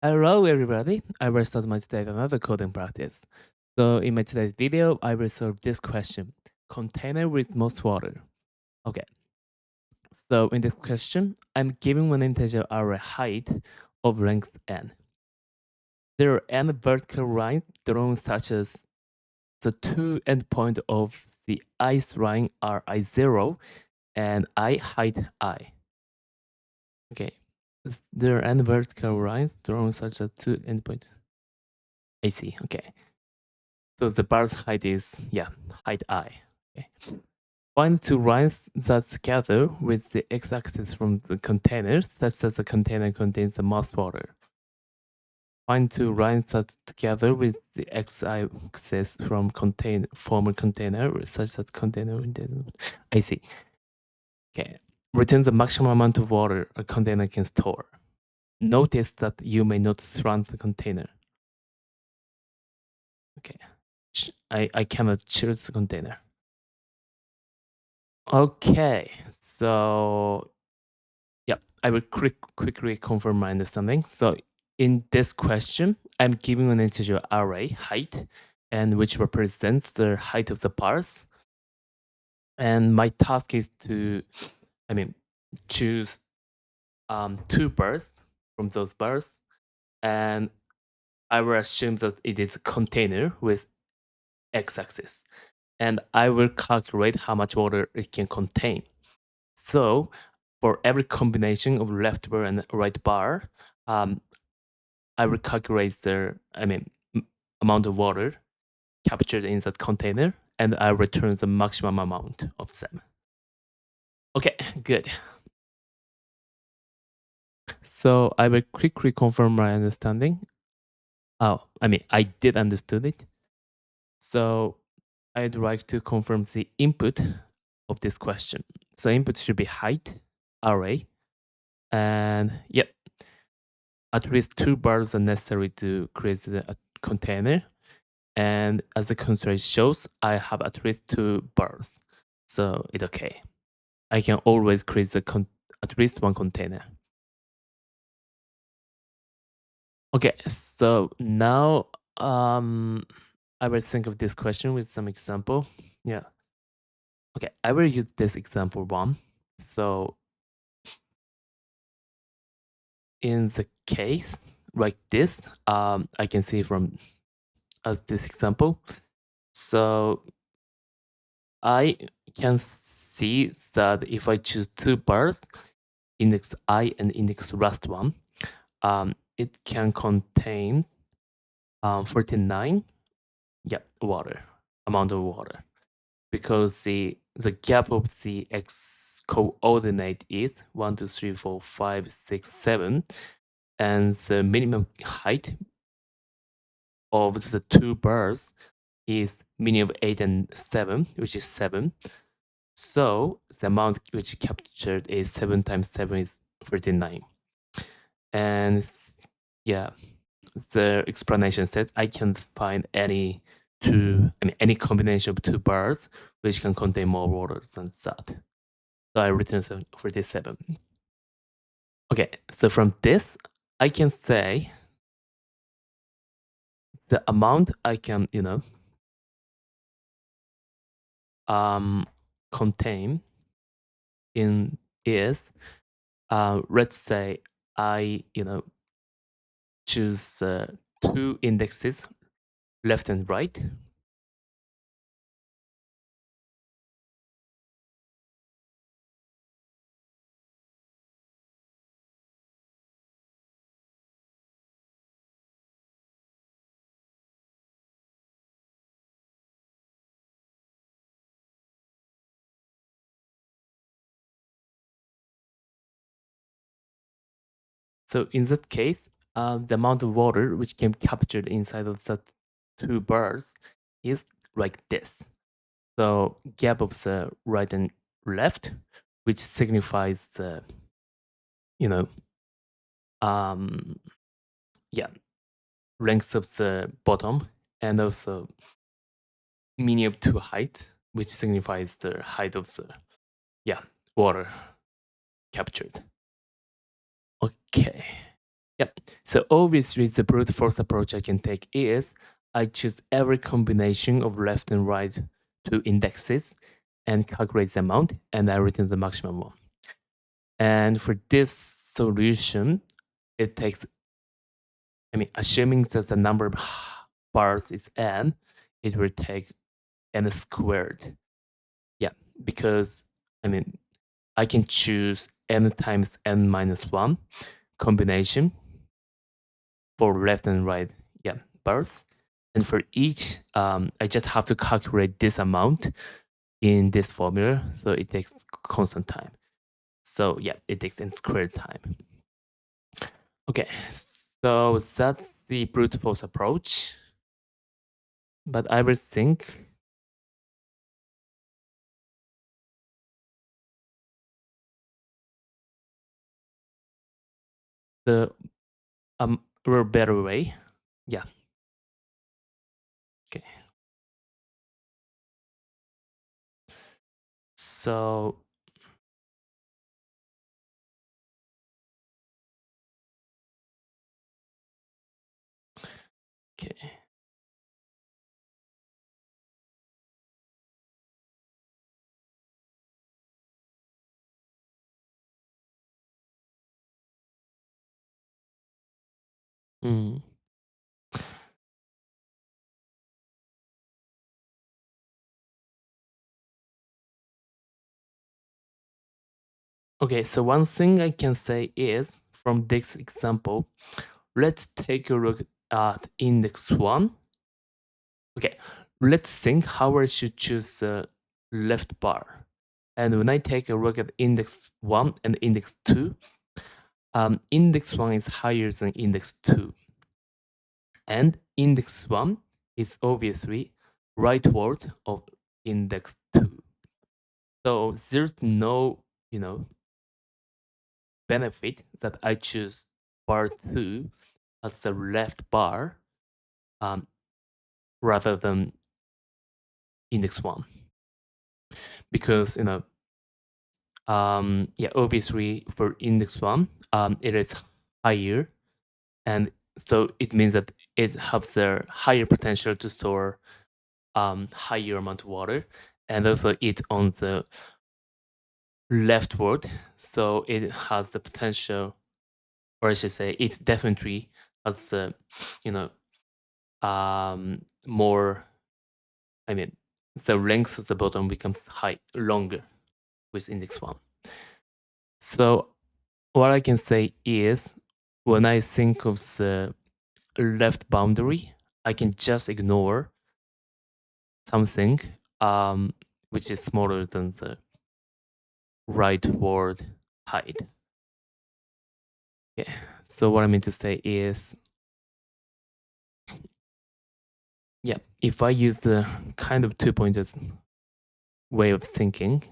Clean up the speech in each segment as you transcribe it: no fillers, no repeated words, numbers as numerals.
Hello everybody, I will start my today another coding practice. So in my today's video, I will solve this question. Container with most water. Okay, so in this question, I'm giving one integer array height of length n. There are n vertical lines drawn such as the two endpoints of the ith line are I0 and I height I. Okay, there are n vertical lines drawn such as two endpoints. I see, okay. So the bar's height is, height I. Okay. Find two lines that together with the x-axis from the container such that the container contains the most water. Find two lines that together with the x-axis from former container such that container contains. I see. Okay. Return the maximum amount of water a container can store. Notice that you may not surround the container. Okay. I cannot choose the container. Okay, so yeah, I will quickly confirm my understanding. So in this question, I'm giving an integer array height, and which represents the height of the bars. And my task is to, choose two bars from those bars, and I will assume that it is a container with x-axis, and I will calculate how much water it can contain. So for every combination of left bar and right bar, I will calculate the amount of water captured in that container, and I return the maximum amount of them. Okay, good. So I will quickly confirm my understanding. I did understood it. So I'd like to confirm the input of this question. So input should be height array, and yep, at least two bars are necessary to create the container. And as the constraint shows, I have at least two bars. So it's okay. I can always create at least one container. Okay, so now I will think of this question with some example. Yeah. Okay, I will use this example one. So in the case like this, I can see from as this example. So I can see that if I choose two bars, index I and index last one, it can contain 49 amount of water, because the gap of the x coordinate is 1 2 3 4 5 6 7, and the minimum height of the two bars is minimum 8 and 7, which is 7. So the amount which captured is 7 times 7 is 39. And yeah, the explanation says I can find any combination of two bars which can contain more water than that. So I return 47. Okay, so from this, I can say the amount I can, contain in is, let's say I, choose two indexes, left and right. So in that case, the amount of water which can be captured inside of that two bars is like this. So gap of the right and left, which signifies the, um, length of the bottom, and also mean of two height, which signifies the height of the water captured. Okay. Yep. So obviously, the brute force approach I can take is I choose every combination of left and right two indexes and calculate the amount, and I return the maximum one. And for this solution, it takes, assuming that the number of bars is n, it will take n squared. Yeah, because I can choose n times n minus 1 combination for left and right, bars. And for each, I just have to calculate this amount in this formula. So it takes constant time. So yeah, it takes n squared time. Okay, so that's the brute force approach. But I would think the better way. Yeah. Okay. So okay. Mm. Okay, so one thing I can say is from this example, let's take a look at index 1. Okay, let's think how I should choose the left bar. And when I take a look at index 1 and index 2, index 1 is higher than index 2. And index 1 is obviously rightward of index 2. So there's no, benefit that I choose bar 2 as the left bar um, rather than index 1. Because, obviously for index 1, it is higher. And so it means that it has a higher potential to store higher amount of water. And also it's on the leftward. So it has the potential, or I should say, it definitely has the, more, the length of the bottom becomes longer with index 1. So what I can say is when I think of the left boundary, I can just ignore something which is smaller than the rightward height. Okay, so what I mean to say is, if I use the kind of 2 pointers way of thinking,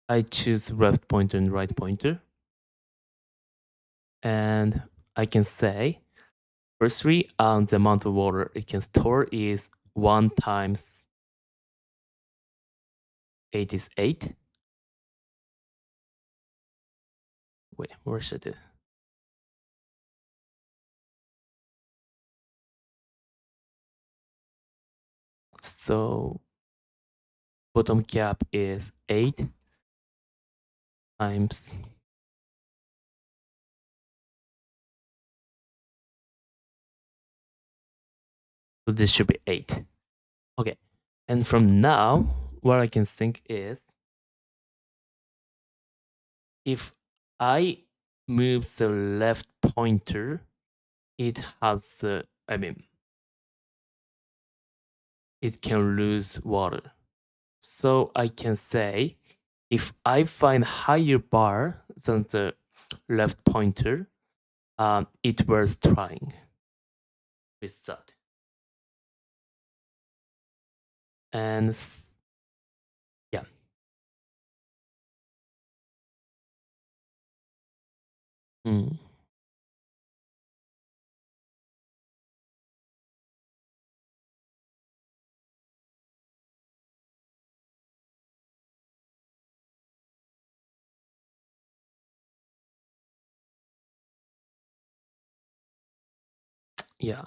I choose left pointer and right pointer. And I can say, firstly, the amount of water it can store is 1 times 8 is 8. Wait, where should it? So bottom gap is 8 times. So this should be 8. Okay. And from now, what I can think is if I move the left pointer, it has, it can lose water. So I can say if I find higher bar than the left pointer, it was trying with that. And yeah. Mm. Yeah.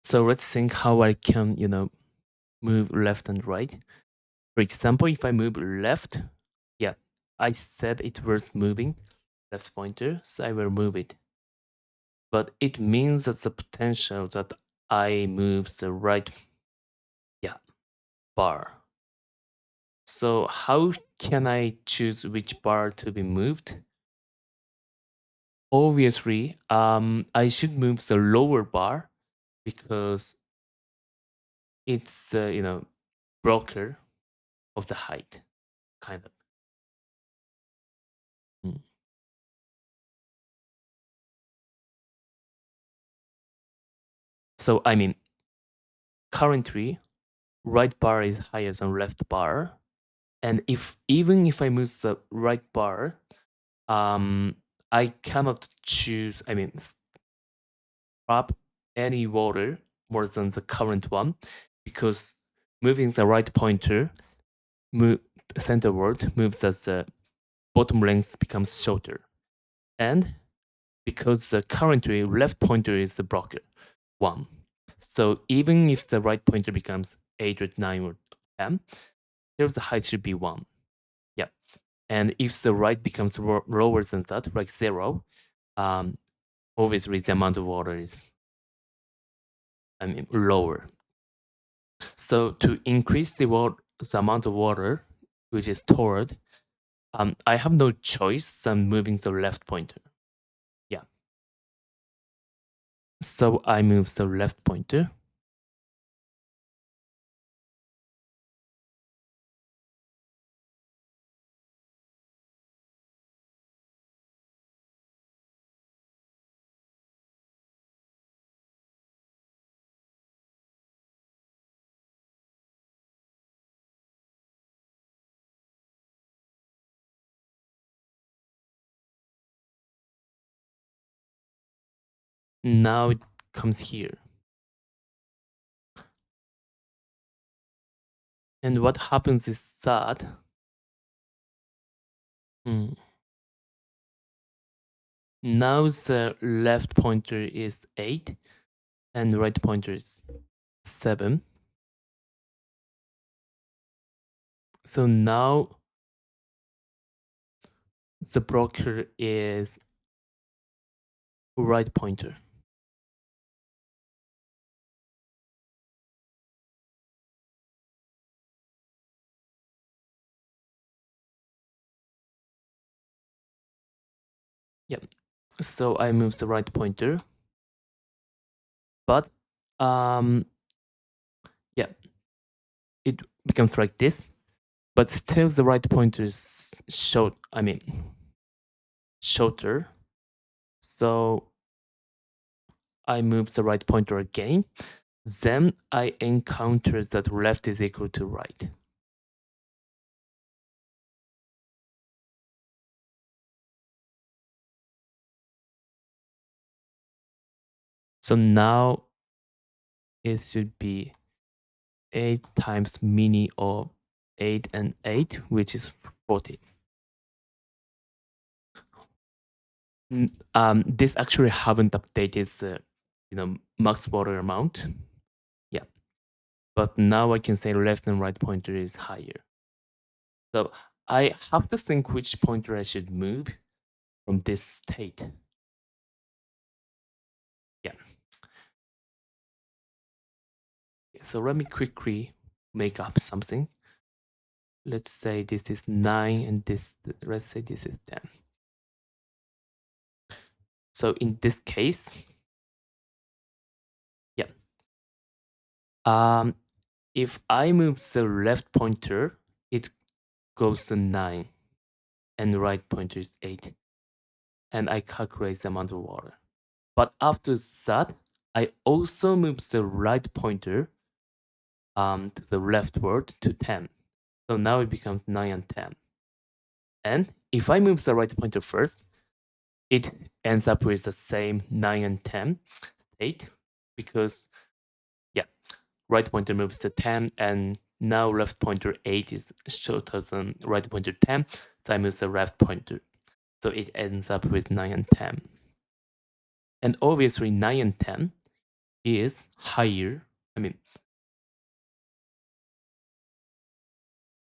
So let's think how I can, move left and right. For example, if I move left, yeah, I said it was moving left pointer, so I will move it. But it means that the potential that I move the right, yeah, bar. So how can I choose which bar to be moved? Obviously, I should move the lower bar because it's broker of the height, kind of. Mm. So I mean, currently, right bar is higher than left bar, and if even if I move the right bar, um, I cannot choose. I mean, stop any water more than the current one, because moving the right pointer, move centerward moves as the bottom length becomes shorter, and because the currently left pointer is the blocker 1. So even if the right pointer becomes 8 or 9 or 10, there's the height should be 1. Yeah. And if the right becomes lower than that, like 0, um, obviously the amount of water is, lower. So to increase the amount of water which is stored, I have no choice than moving the left pointer. Yeah. So I move the left pointer. Now it comes here. And what happens is that mm, now the left pointer is 8 and right pointer is 7. So now the blocker is right pointer. Yep. So I move the right pointer, but yeah, it becomes like this. But still, the right pointer is short. Shorter. So I move the right pointer again. Then I encounter that left is equal to right. So now it should be 8 times mini of 8 and 8, which is 40. This actually haven't updated the max water amount. Yeah, but now I can say left and right pointer is higher. So I have to think which pointer I should move from this state. Yeah. So let me quickly make up something. Let's say this is 9 and let's say this is 10. So in this case, yeah. If I move the left pointer, it goes to 9 and right pointer is 8. And I calculate the amount of water. But after that, I also move the right pointer to the leftward to 10. So now it becomes 9 and 10. And if I move the right pointer first, it ends up with the same 9 and 10 state because, yeah, right pointer moves to 10 and now left pointer 8 is shorter than right pointer 10. So I move the left pointer. So it ends up with 9 and 10. And obviously 9 and 10 is higher. I mean,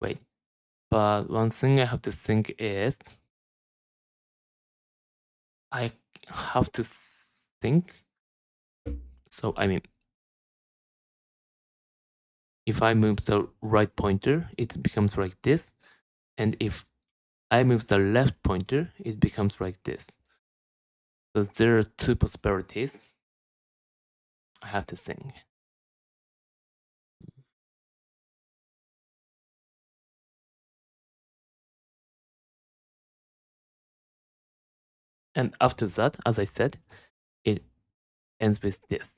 wait. But one thing I have to think is I have to think. So, I mean, if I move the right pointer, it becomes like this. And if I move the left pointer, it becomes like this. So there are two possibilities I have to think. And after that, as I said, it ends with this.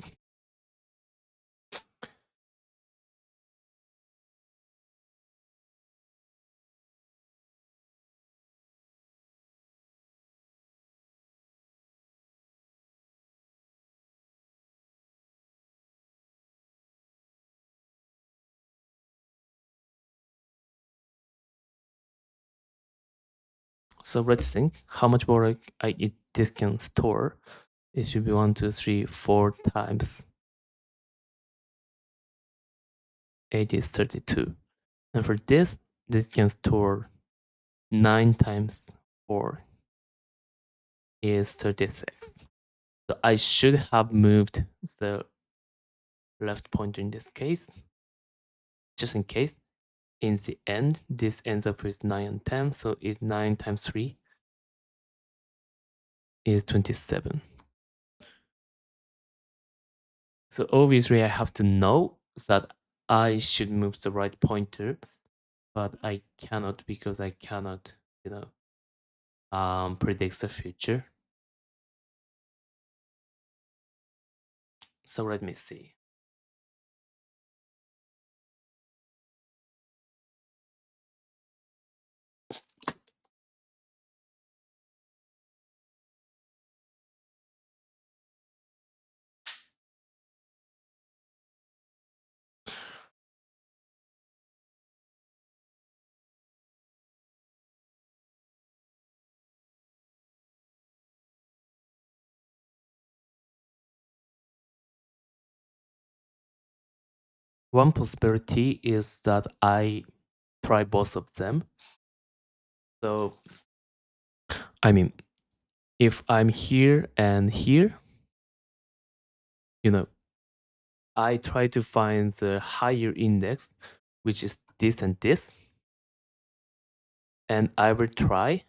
So let's think how much more this can store. It should be 1, 2, 3, 4 times 8 is 32. And for this can store 9 times 4 is 36. So I should have moved the left pointer in this case, just in case. In the end, this ends up with 9 and 10. So it's 9 times 3 is 27. So obviously I have to know that I should move the right pointer, but I cannot because I cannot, predict the future. So let me see. One possibility is that I try both of them. So, I mean, if I'm here and here, I try to find the higher index, which is this and this. And I will try,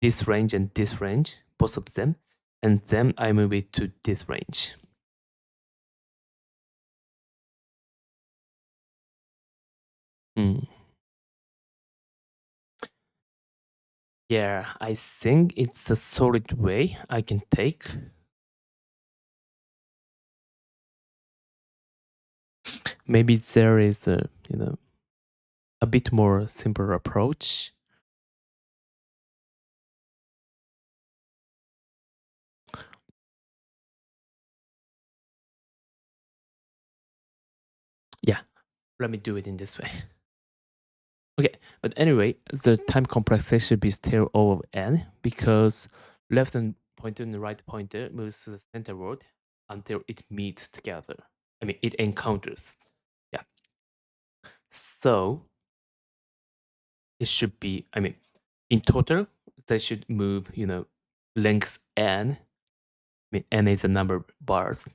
this range and this range, both of them. And then I move it to this range. Mm. Yeah, I think it's a solid way I can take. Maybe there is a bit more simple approach. Yeah, let me do it in this way. Okay, but anyway, the time complexity should be still O of n because left and pointer and right pointer moves to the center word until it meets together. I mean, it encounters. Yeah. So it should be, I mean, in total, they should move, length n. I mean, n is the number of bars,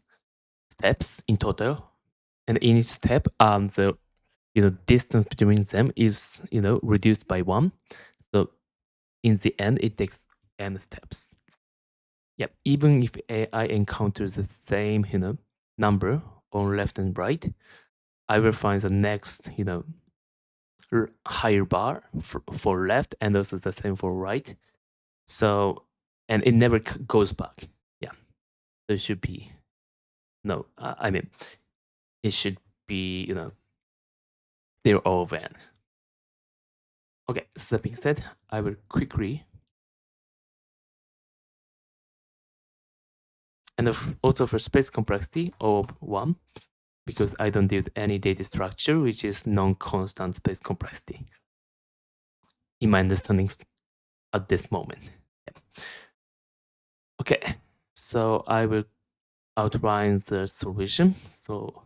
steps in total. And in each step, the distance between them is reduced by 1. So in the end, it takes n steps. Yep. Even if AI encounters the same number on left and right, I will find the next higher bar for left and also the same for right. So and it never goes back. Yeah. So it should be no. I mean, it should be 0 of n. Okay, so that being said, I will quickly, and also for space complexity of 1, because I don't need any data structure, which is non-constant space complexity, in my understanding at this moment. Yeah. Okay, so I will outline the solution. So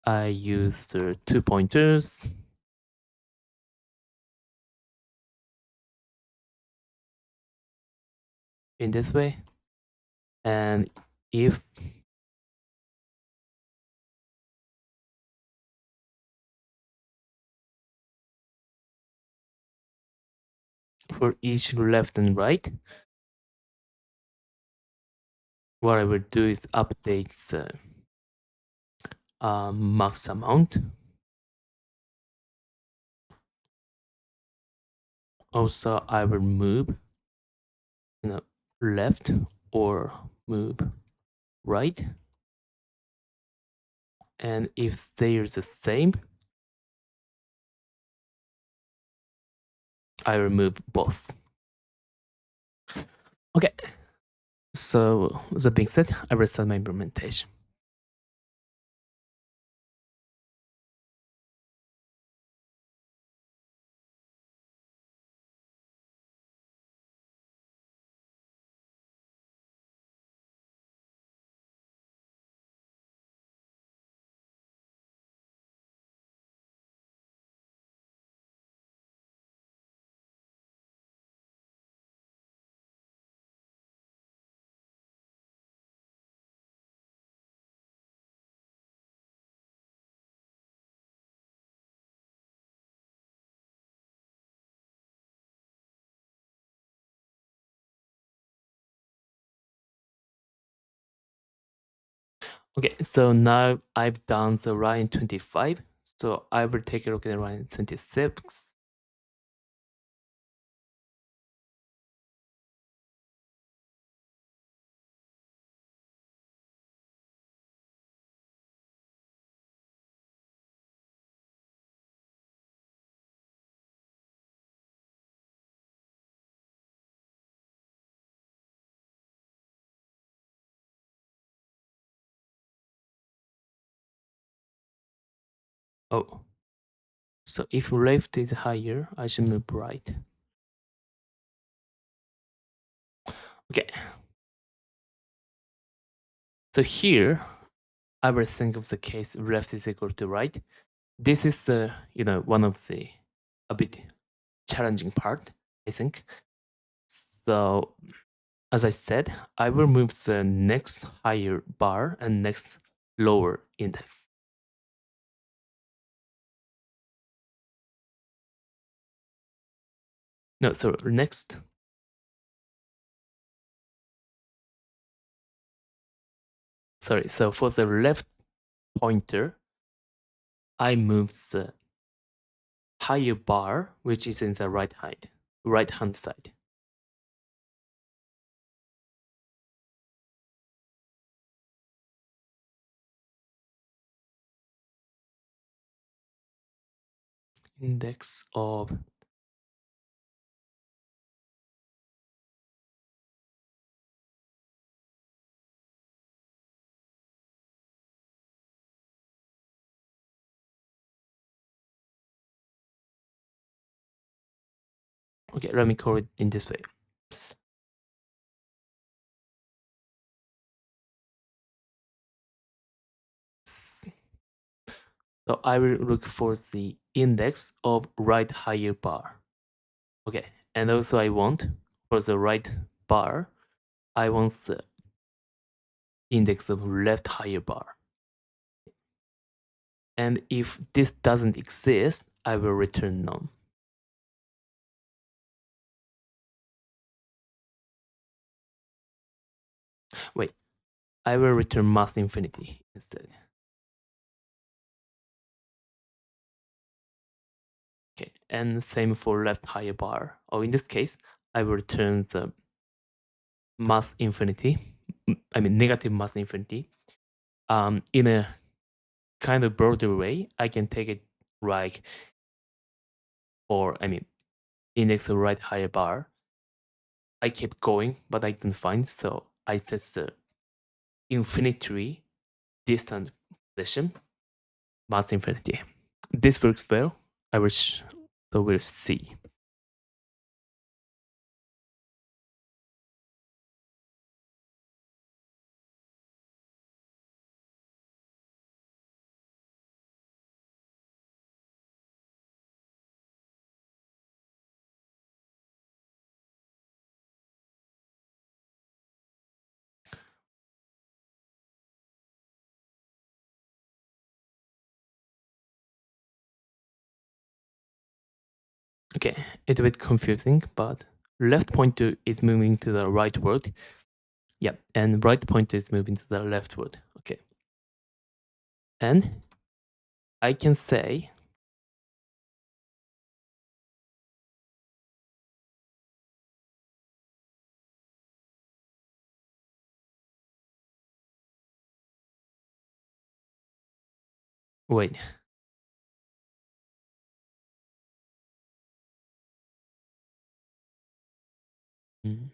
I use the 2 pointers. In this way. And if for each left and right, what I will do is update the max amount. Also, I will move left or move right. And if they are the same, I remove both. Okay. So that being said, I will start my implementation. Okay, so now I've done the line 25. So I will take a look at line 26. Oh, so if left is higher, I should move right. Okay. So here, I will think of the case left is equal to right. This is the, one of the a bit challenging part, I think. So as I said, I will move the next higher bar and next lower index. No, so next. Sorry, so for the left pointer, I move the higher bar, which is in the right hand side. Index of okay, let me call it in this way. So I will look for the index of right higher bar. Okay, and also I want for the right bar, I want the index of left higher bar. And if this doesn't exist, I will return none. Wait, I will return mass infinity instead. Okay, and same for left higher bar. Or in this case, I will return the mass infinity, negative mass infinity, in a kind of broader way. I can take it like or I mean, index right higher bar. I kept going, but I didn't find, so I set the infinitely distant position, mass infinity. This works well. So we'll see. Okay, it's a bit confusing, but left pointer is moving to the rightward. Yeah, and right pointer is moving to the leftward. Okay. And I can say wait. Mm.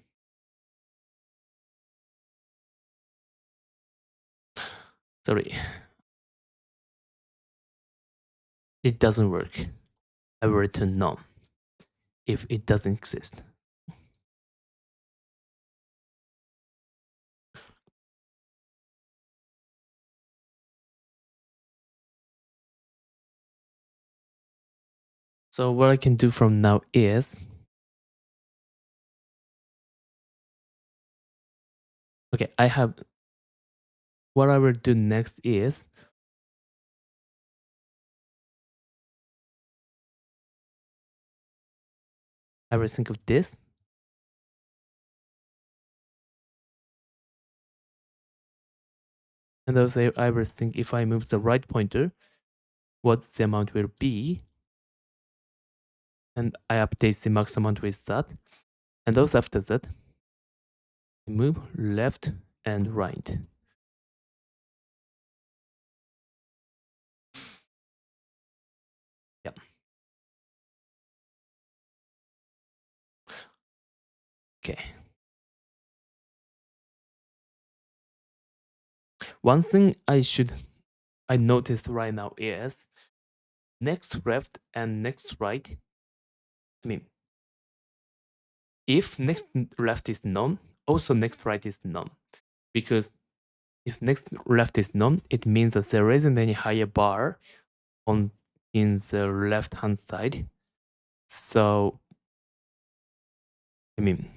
Sorry. It doesn't work. I will return none if it doesn't exist. So what I can do from now is, okay, what I will do next is, I will think of this. And also I will think if I move the right pointer, what the amount will be. And I update the max amount with that. And also after that, I move left and right. Yeah. Okay. One thing I noticed right now is next left and next right. I mean, if next left is none, also next right is none. Because if next left is none, it means that there isn't any higher bar in the left hand side. So I mean,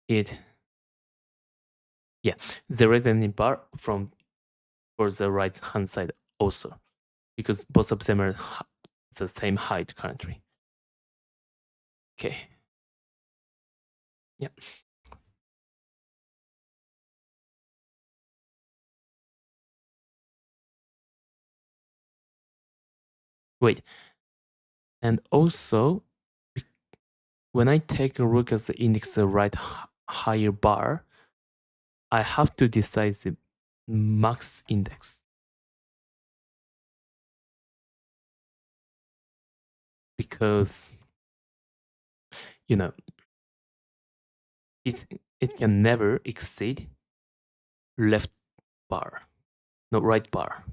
it yeah, there isn't any bar for the right hand side also, because both of them are the same height currently. Okay. Yeah. Wait. And also, when I take a look at the index right higher bar, I have to decide the max index. Because, you know, it can never exceed left bar, no, right bar.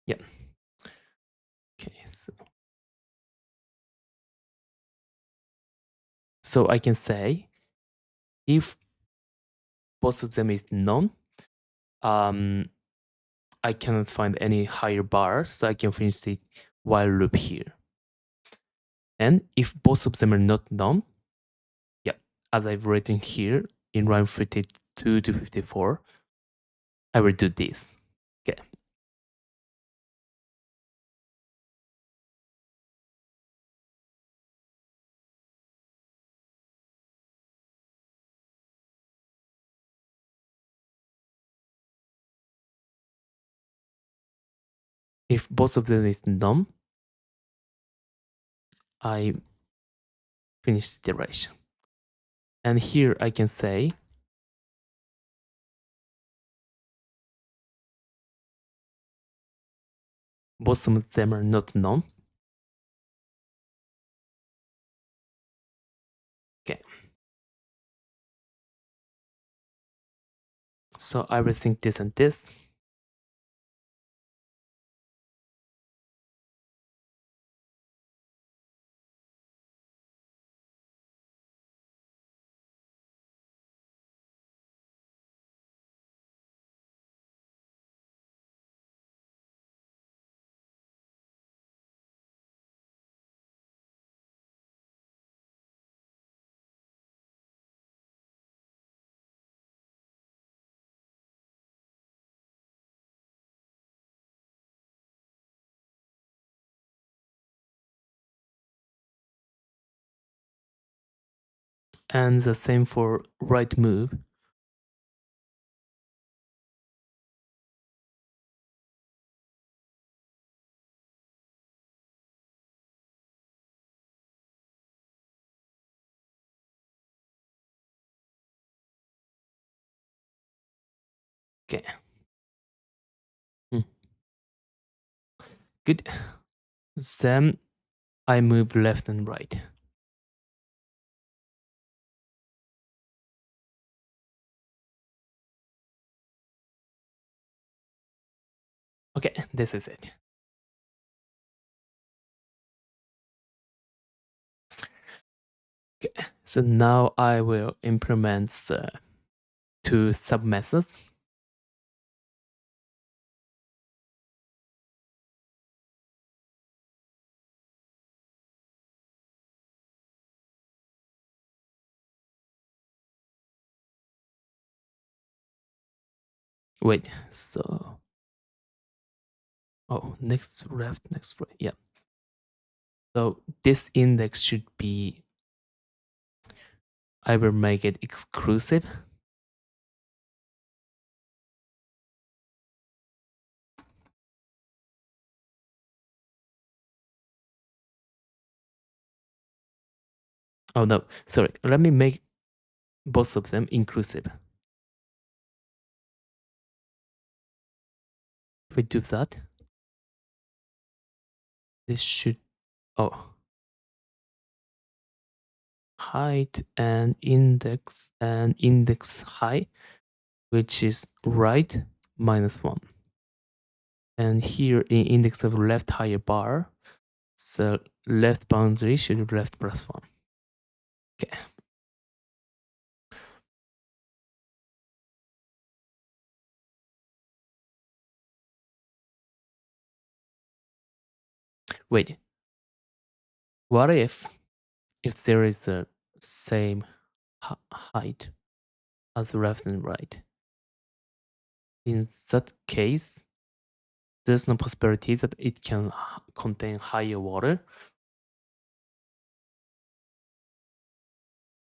Yeah. Okay, so I can say if both of them is none, I cannot find any higher bar, so I can finish the while loop here. And if both of them are not none, yeah, as I've written here in line 52 to 54, I will do this. Okay. If both of them is none, I finish the iteration. And here I can say, both of them are not known. Okay. So I will think this and this. And the same for right move. Okay. Good. Then I move left and right. Okay, this is it. Okay, so now I will implement the two sub-methods. Wait, so... Oh, next left, next right, yeah. So this index should be... I will make it exclusive. Oh no, sorry, let me make both of them inclusive. If we do that, this should... Oh, height and index high, which is right -1. And here in index of left higher bar, so left boundary should be left +1. Okay. Wait. What if there is the same height as left and right? In that case, there's no possibility that it can contain higher water.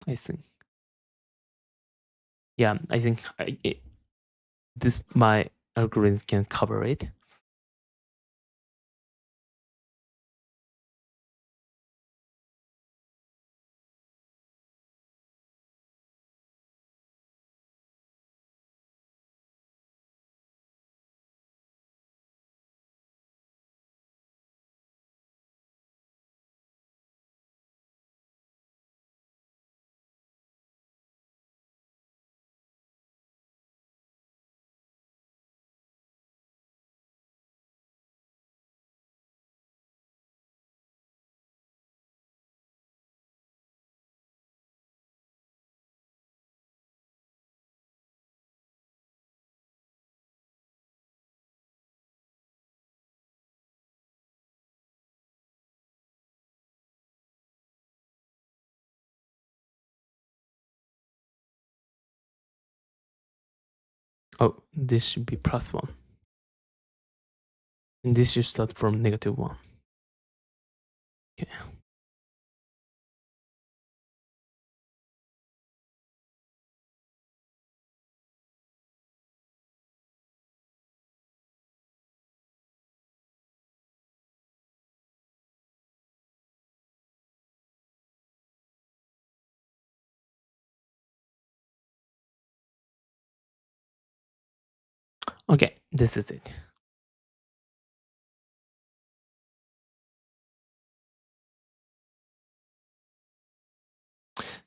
I think. Yeah, I think this my algorithm can cover it. Oh, this should be +1. And this should start from -1. Okay. Okay, this is it.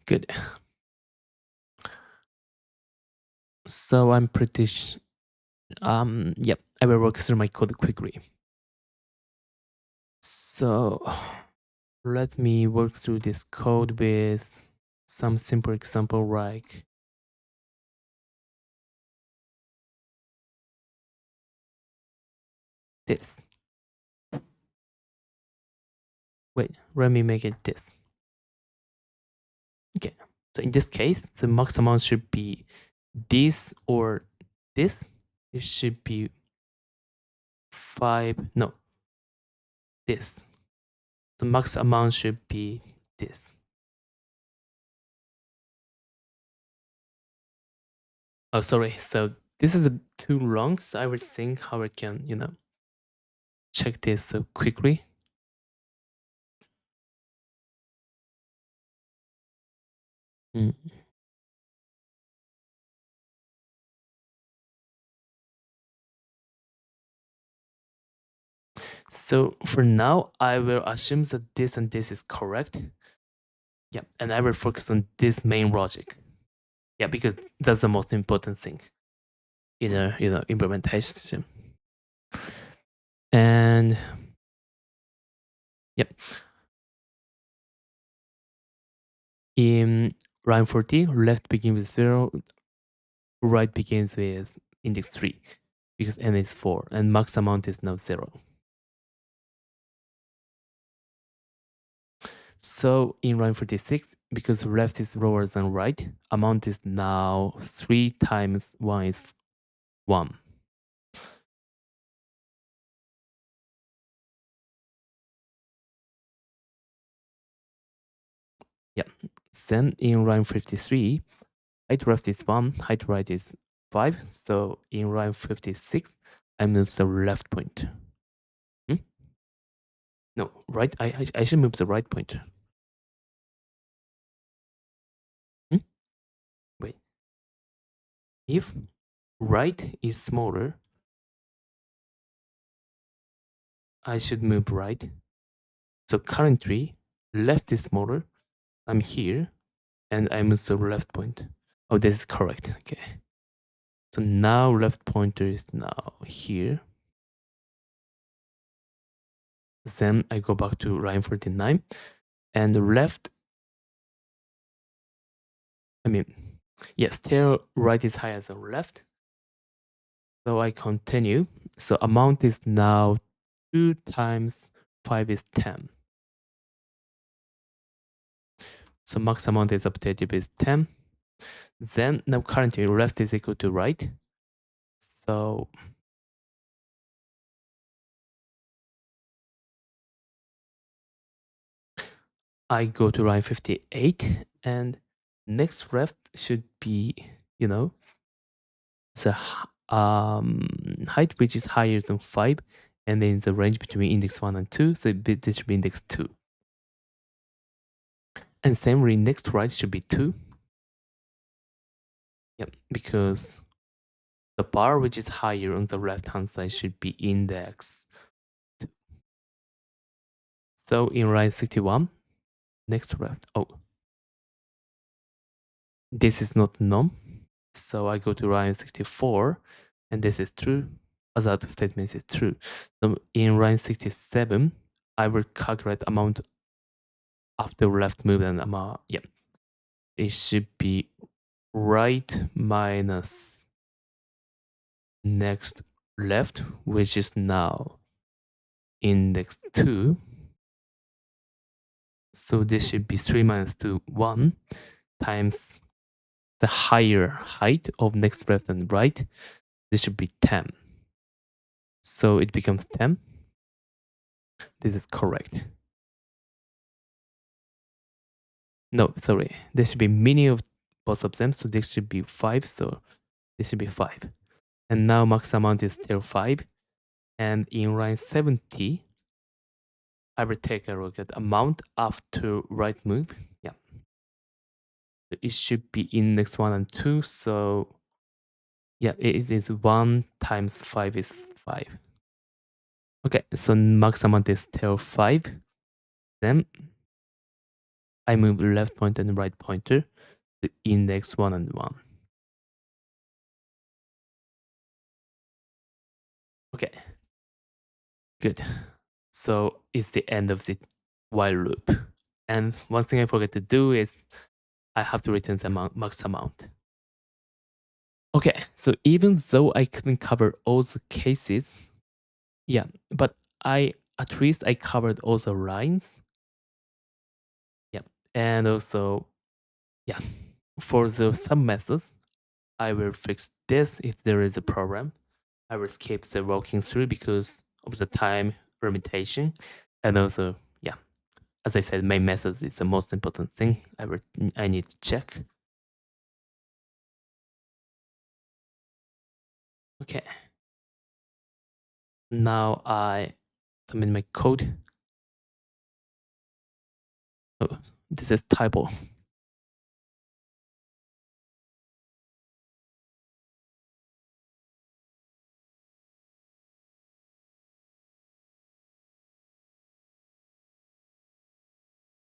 good. So I'm pretty yep, I will work through my code quickly. So let me work through this code with some simple example like this. Wait, let me make it this. Okay, so in this case, the max amount should be this or this. It should be 5, no, this. The max amount should be this. Oh, sorry. So this is too long. So I will think how I can, check this so quickly. Mm. So for now, I will assume that this and this is correct. Yeah, and I will focus on this main logic. Yeah, because that's the most important thing in a implementation. And yep, in line 14, left begins with 0, right begins with index 3 because n is 4 and max amount is now 0. So in line 46, because left is lower than right, amount is now 3 times 1 is 1. Yeah. Then in line 53, height left is 1, height right is 5. So in line 56, I move the left point. No, right. I should move the right pointer. Wait. If right is smaller, I should move right. So currently, left is smaller. I'm here, and I move the left point. Oh, this is correct. Okay. So now left pointer is now here. Then I go back to line 49, and the left. I mean, yes, still right is higher than left. So I continue. So amount is now 2 times 5 is 10. So max amount is updated with 10. Then now currently left is equal to right. So I go to line 58 and next left should be, the height which is higher than 5 and then the range between index 1 and 2. So this should be index 2. And similarly, next right should be 2. Yep, because the bar which is higher on the left hand side should be index 2. So in line 61, next left. Oh, this is not num. So I go to line 64 and this is true. As out of statement is true. So in line 67, I will calculate amount after left move and amount. Yeah, it should be right minus next left, which is now index 2. So this should be 3 minus 2, 1 times the higher height of next left and right. This should be 10. So it becomes 10. This is correct. No, sorry. This should be meaning of both of them. So this should be 5. So this should be 5. And now max amount is still 5. And in line 70, I will take a look at amount after right move. Yeah. It should be index 1 and 2. So yeah, it is 1 times 5 is 5. Okay, so max amount is still 5. Then I move left pointer and right pointer to index 1 and 1. Okay, good. So it's the end of the while loop. And one thing I forget to do is I have to return the max amount. Okay, so even though I couldn't cover all the cases, yeah, but at least I covered all the lines. Yeah, and also, yeah, for the sub methods, I will fix this if there is a problem. I will skip the walking through because of the time limitation, and also, yeah, as I said, main methods is the most important thing. I need to check. Okay. Now I submit my code. Oh, this is typo.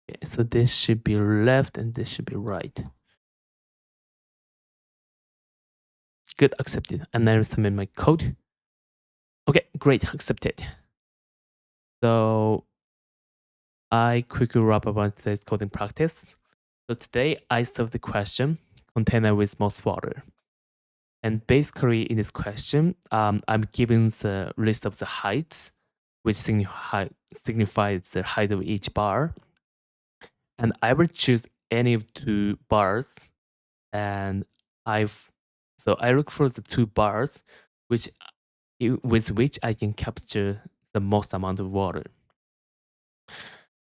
Okay, so this should be left and this should be right. Good, accepted. And then submit my code. Okay, great, accepted. So I quickly wrap up on today's coding practice. So today I solved the question, container with most water. And basically in this question, I'm given the list of the heights, which signifies the height of each bar. And I will choose any of two bars. And I look for the two bars which with which I can capture the most amount of water.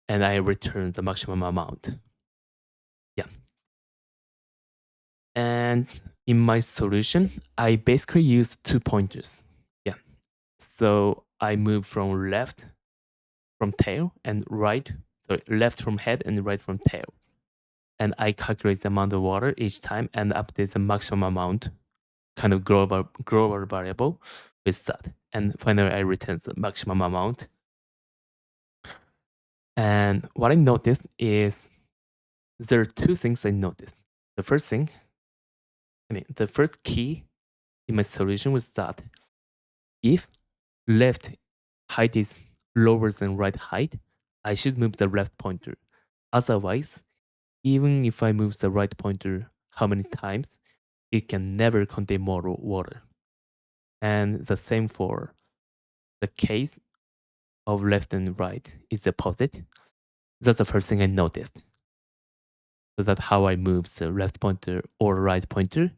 And I return the maximum amount. Yeah. And in my solution, I basically use 2 pointers. Yeah. So I move from left from tail and right, sorry, left from head and right from tail. And I calculate the amount of water each time and update the maximum amount, kind of global variable with that. And finally, I return the maximum amount. And what I noticed is there are two things I noticed. The first thing, the first key in my solution was that if left height is lower than right height, I should move the left pointer. Otherwise, even if I move the right pointer how many times, it can never contain more water. And the same for the case of left and right is the opposite. That's the first thing I noticed. So that's how I move the left pointer or right pointer.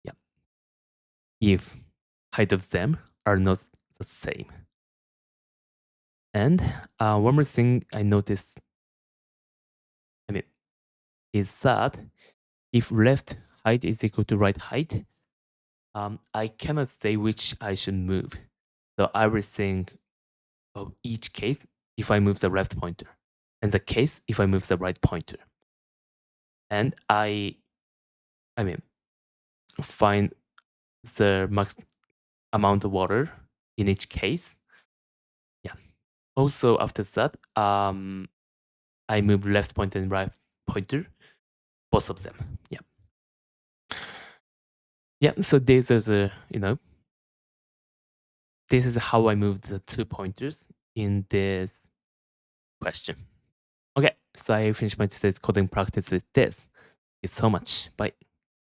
Yeah. If height of them are not the same. And one more thing I noticed, is that if left height is equal to right height, I cannot say which I should move. So I will think of each case if I move the left pointer, and the case if I move the right pointer. And I find the max amount of water in each case. Yeah. Also after that, I move left pointer and right pointer, both of them. Yeah. Yeah. So this is this is how I moved the 2 pointers in this question. Okay, so I finished my today's coding practice with this. Thank you so much. Bye.